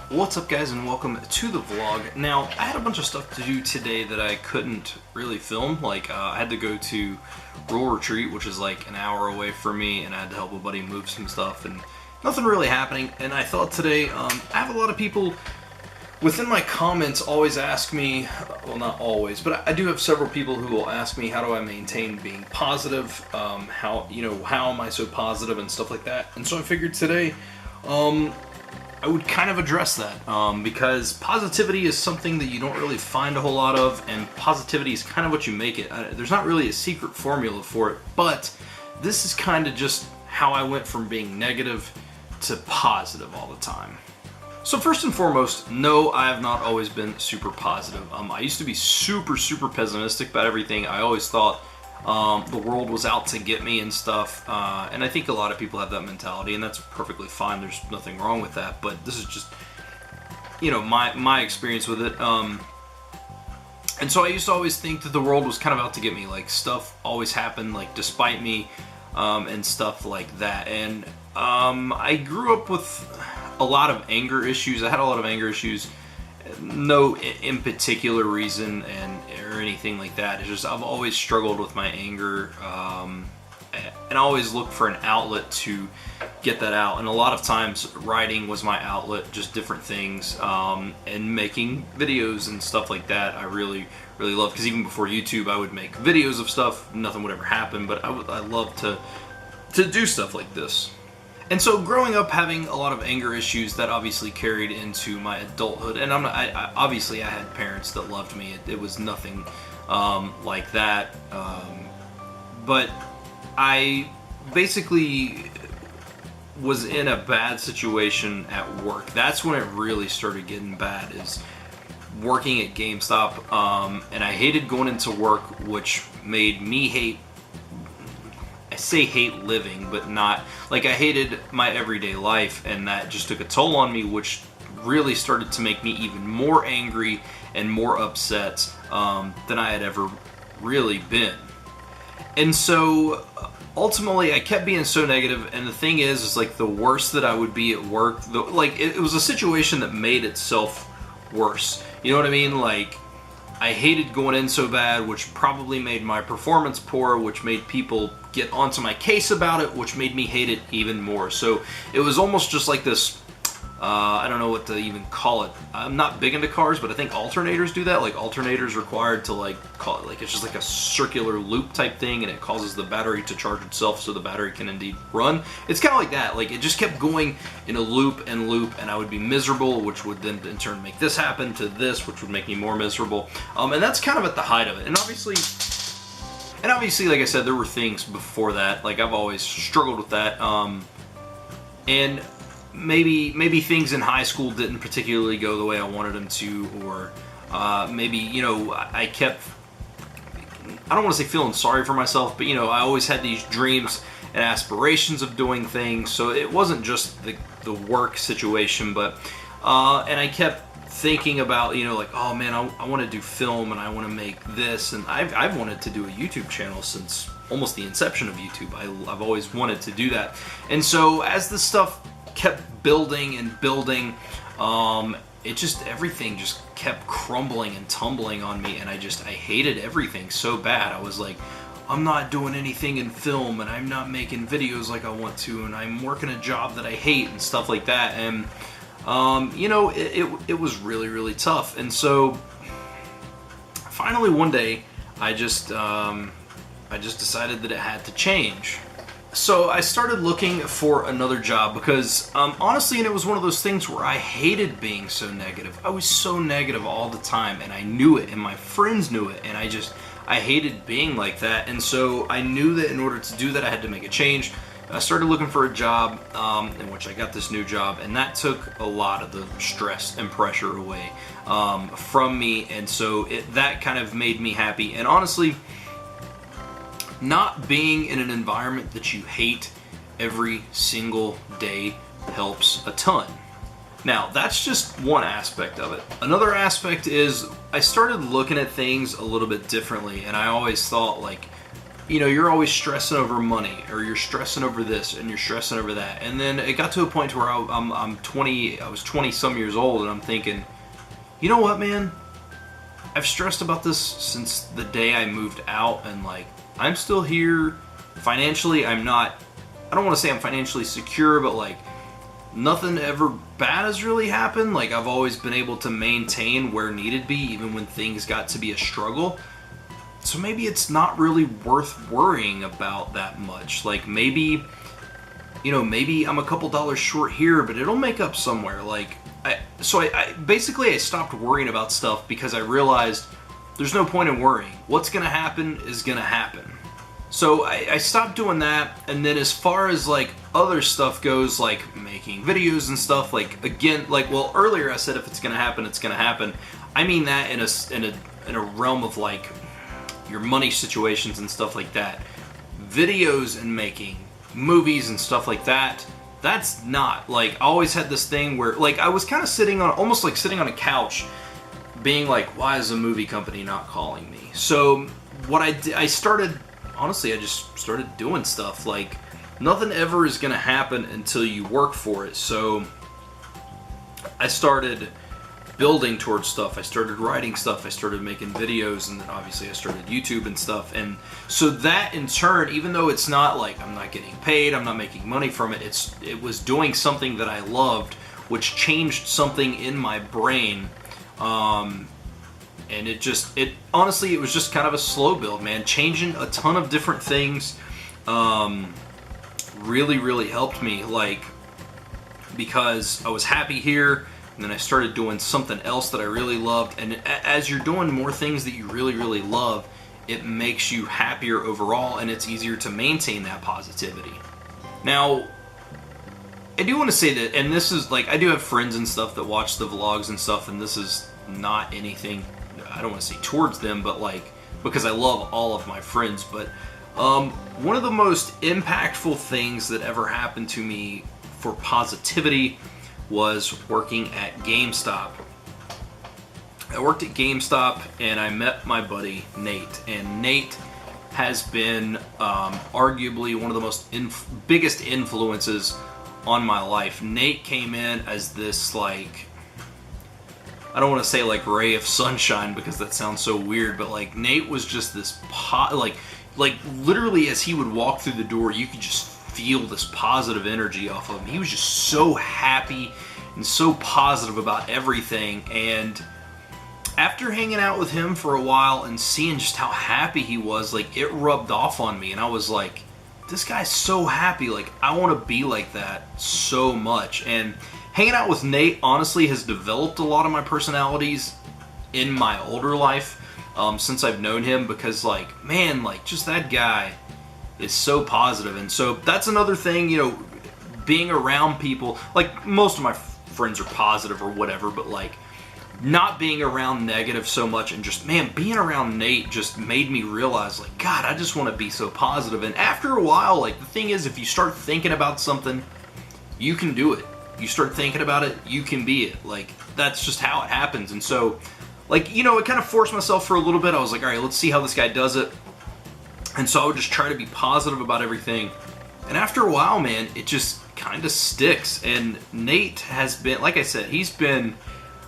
What's up, guys, and welcome to the vlog. Now, I had a bunch of stuff to do today that I couldn't really film. I had to go to Rural Retreat, which is like an hour away from me, and I had to help a buddy move some stuff, and nothing really happening. And I thought today, I have a lot of people within my comments always ask me, well, not always, but I do have several people who will ask me, how do I maintain being positive? How am I so positive and stuff like that? And so I figured today, I would kind of address that because positivity is something that you don't really find a whole lot of, and positivity is kind of what you make it. There's not really a secret formula for it, but this is kind of just how I went from being negative to positive all the time. So first and foremost, no, I have not always been super positive. I used to be super pessimistic about everything. I always thought the world was out to get me and stuff, and I think a lot of people have that mentality, and that's perfectly fine. There's nothing wrong with that, but this is just, my experience with it. And so I used to always think that the world was kind of out to get me, like stuff always happened, like despite me, and stuff like that. And I grew up with a lot of anger issues. I had a lot of anger issues. No in particular reason or anything like that. It's just I've always struggled with my anger, and I always looked for an outlet to get that out. And a lot of times writing was my outlet, just different things, and making videos and stuff like that. I really love, because even before YouTube, I would make videos of stuff. Nothing would ever happen, but I love to do stuff like this. And so growing up having a lot of anger issues, that obviously carried into my adulthood. And obviously I had parents that loved me. It was nothing like that. But I basically was in a bad situation at work. That's when it really started getting bad, is working at GameStop. And I hated going into work, which made me hate living, but not like I hated my everyday life, and that just took a toll on me, which really started to make me even more angry and more upset than I had ever really been. And so ultimately I kept being so negative, and the thing is like the worse that I would be at work, it was a situation that made itself worse. You know what I mean? Like, I hated going in so bad, which probably made my performance poor, which made people get onto my case about it, which made me hate it even more. So it was almost just like this, I don't know what to even call it. I'm not big into cars, but I think alternators do that. Like, alternators required to it's just like a circular loop type thing, and it causes the battery to charge itself so the battery can indeed run. It's kind of like that. Like, it just kept going in a loop and loop, and I would be miserable, which would then in turn make this happen to this, which would make me more miserable. And that's kind of at the height of it. And obviously, like I said, there were things before that. Like, I've always struggled with that. And maybe things in high school didn't particularly go the way I wanted them to, or maybe, I kept, I don't want to say feeling sorry for myself, but I always had these dreams and aspirations of doing things. So it wasn't just the work situation, but and I kept thinking about, like, oh man, I want to do film, and I want to make this, and I've wanted to do a YouTube channel since almost the inception of YouTube. I've always wanted to do that. And so as this stuff kept building and building, everything just kept crumbling and tumbling on me, and I hated everything so bad. I was like, I'm not doing anything in film, and I'm not making videos like I want to, and I'm working a job that I hate and stuff like that. And it was really tough. And so finally one day I just decided that it had to change. So I started looking for another job because, honestly, and it was one of those things where I hated being so negative. I was so negative all the time, and I knew it, and my friends knew it, and I hated being like that. And so I knew that in order to do that, I had to make a change. I started looking for a job, in which I got this new job, and that took a lot of the stress and pressure away from me, and so that kind of made me happy. And honestly, not being in an environment that you hate every single day helps a ton. Now, that's just one aspect of it. Another aspect is I started looking at things a little bit differently, and I always thought, like, you're always stressing over money, or you're stressing over this, and you're stressing over that. And then it got to a point to where I was 20 some years old, and I'm thinking, you know what, man? I've stressed about this since the day I moved out, and like, I'm still here. Financially, I don't want to say I'm financially secure, but like, nothing ever bad has really happened. Like, I've always been able to maintain where needed be, even when things got to be a struggle. So maybe it's not really worth worrying about that much. Like, maybe I'm a couple dollars short here, but it'll make up somewhere. Like, I basically stopped worrying about stuff because I realized there's no point in worrying. What's gonna happen is gonna happen. So I stopped doing that. And then as far as like other stuff goes, like making videos and stuff, like, again, like, well, earlier I said if it's gonna happen, it's gonna happen. I mean that in a realm of like your money situations and stuff like that. Videos and making movies and stuff like that, that's not, like, I always had this thing where, like, I was kind of almost like sitting on a couch being like, why is a movie company not calling me? So what I did, I just started doing stuff. Like, nothing ever is gonna happen until you work for it. So I started building towards stuff. I started writing stuff. I started making videos, and then obviously I started YouTube and stuff. And so that in turn, even though it's not like I'm not getting paid, I'm not making money from it, it was doing something that I loved, which changed something in my brain. And honestly, it was just kind of a slow build, man. Changing a ton of different things really, really helped me, like, because I was happy here. And then I started doing something else that I really loved. And as you're doing more things that you really, really love, it makes you happier overall, and it's easier to maintain that positivity. Now, I do want to say that, and this is like, I do have friends and stuff that watch the vlogs and stuff, and this is not anything, I don't want to say towards them, but like, because I love all of my friends. But one of the most impactful things that ever happened to me for positivity was working at GameStop. I worked at GameStop, and I met my buddy Nate, and Nate has been arguably one of the most biggest influences on my life. Nate came in as this, like, I don't want to say like ray of sunshine because that sounds so weird, but like, Nate was just this like literally as he would walk through the door, you could just feel this positive energy off of him. He was just so happy and so positive about everything. And after hanging out with him for a while and seeing just how happy he was, like, it rubbed off on me, and I was like, this guy's so happy. Like, I want to be like that so much. And hanging out with Nate honestly has developed a lot of my personalities in my older life since I've known him, because like, man, like, just that guy is so positive. And so that's another thing, being around people, like, most of my friends are positive or whatever, but like, not being around negative so much, and just, man, being around Nate just made me realize, like, God, I just want to be so positive. And after a while, like, the thing is, if you start thinking about something, you can do it. You start thinking about it, you can be it. Like, that's just how it happens. And so, like, I kind of forced myself for a little bit. I was like, all right, let's see how this guy does it. And so I would just try to be positive about everything. And after a while, man, it just kind of sticks. And Nate has been, like I said, he's been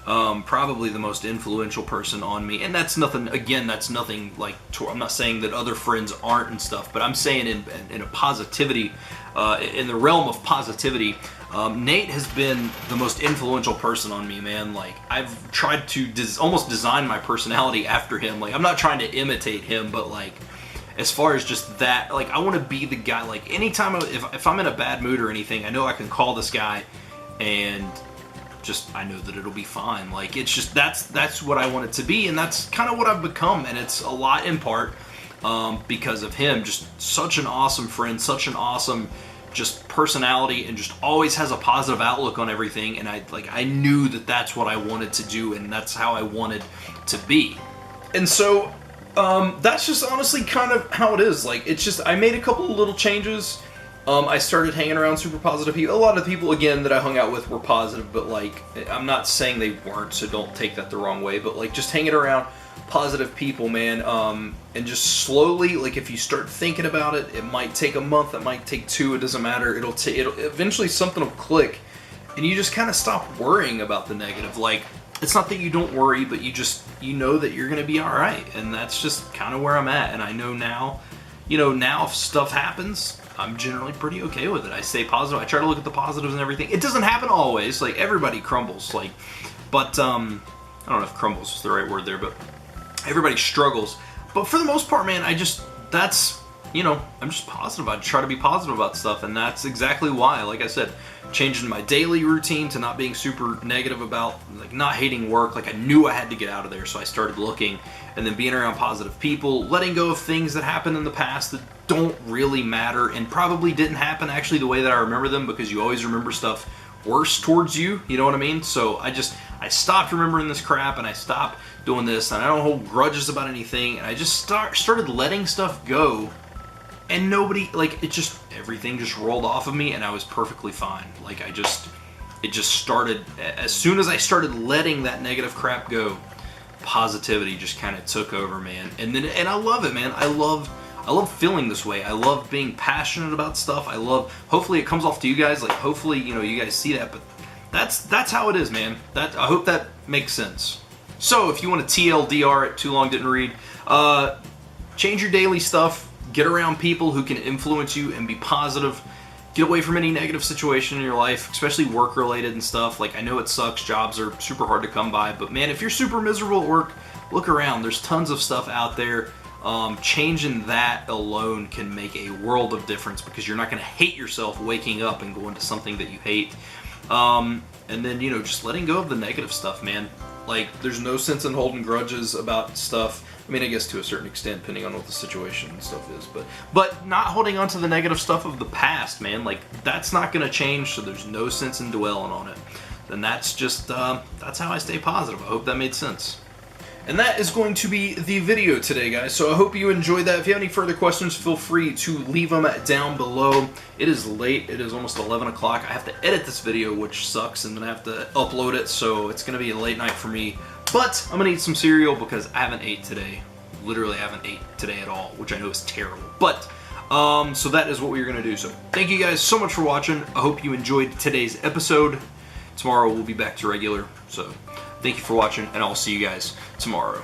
probably the most influential person on me. And that's nothing, again, that's nothing like, I'm not saying that other friends aren't and stuff, but I'm saying in a positivity, in the realm of positivity, Nate has been the most influential person on me, man. Like, I've tried to almost design my personality after him. Like, I'm not trying to imitate him, but like, as far as just that, like, I want to be the guy, like, anytime, if I'm in a bad mood or anything, I know I can call this guy, and just, I know that it'll be fine. Like, it's just, that's what I want it to be, and that's kind of what I've become, and it's a lot in part because of him. Just such an awesome friend, such an awesome just personality, and just always has a positive outlook on everything. And I knew that that's what I wanted to do, and that's how I wanted to be. And so that's just honestly kind of how it is. Like, it's just, I made a couple of little changes, I started hanging around super positive people. A lot of the people, again, that I hung out with were positive, but like, I'm not saying they weren't, so don't take that the wrong way, but like, just hanging around positive people, man, and just slowly, like, if you start thinking about it, it might take a month, it might take 2, it doesn't matter, it'll eventually something will click, and you just kind of stop worrying about the negative. Like, it's not that you don't worry, but you know that you're gonna be alright, and that's just kind of where I'm at. And I know now, now if stuff happens, I'm generally pretty okay with it. I stay positive. I try to look at the positives and everything. It doesn't happen always. Like, everybody crumbles. Like, but I don't know if crumbles is the right word there, but everybody struggles. But for the most part, man, I'm just positive. I try to be positive about stuff, and that's exactly why, like I said, changing my daily routine to not being super negative about, like, not hating work. Like, I knew I had to get out of there, so I started looking, and then being around positive people, letting go of things that happened in the past that don't really matter and probably didn't happen actually the way that I remember them, because you always remember stuff worse towards you, you know what I mean? So I stopped remembering this crap, and I stopped doing this, and I don't hold grudges about anything, and I just started letting stuff go, and everything just rolled off of me, and I was perfectly fine. Like, it just started, as soon as I started letting that negative crap go, positivity just kind of took over, man. And I love it, man. I love feeling this way. I love being passionate about stuff. Hopefully it comes off to you guys, like, hopefully, you guys see that, but that's how it is, man. I hope that makes sense. So if you want to TLDR it, too long didn't read, change your daily stuff, get around people who can influence you and be positive, get away from any negative situation in your life, especially work related and stuff. Like, I know it sucks, jobs are super hard to come by, but man, if you're super miserable at work, look around. There's tons of stuff out there. Changing that alone can make a world of difference, because you're not going to hate yourself waking up and going to something that you hate. And then, just letting go of the negative stuff, man. Like, there's no sense in holding grudges about stuff. I mean, I guess to a certain extent, depending on what the situation and stuff is, but not holding on to the negative stuff of the past, man. Like, that's not going to change, so there's no sense in dwelling on it. And that's just, that's how I stay positive. I hope that made sense. And that is going to be the video today, guys. So I hope you enjoyed that. If you have any further questions, feel free to leave them down below. It is late. It is almost 11 o'clock. I have to edit this video, which sucks, and then I have to upload it, so it's going to be a late night for me. But I'm going to eat some cereal because I haven't ate today. Literally, I haven't ate today at all, which I know is terrible. But, so that is what we're going to do. So thank you guys so much for watching. I hope you enjoyed today's episode. Tomorrow we'll be back to regular. So thank you for watching, and I'll see you guys tomorrow.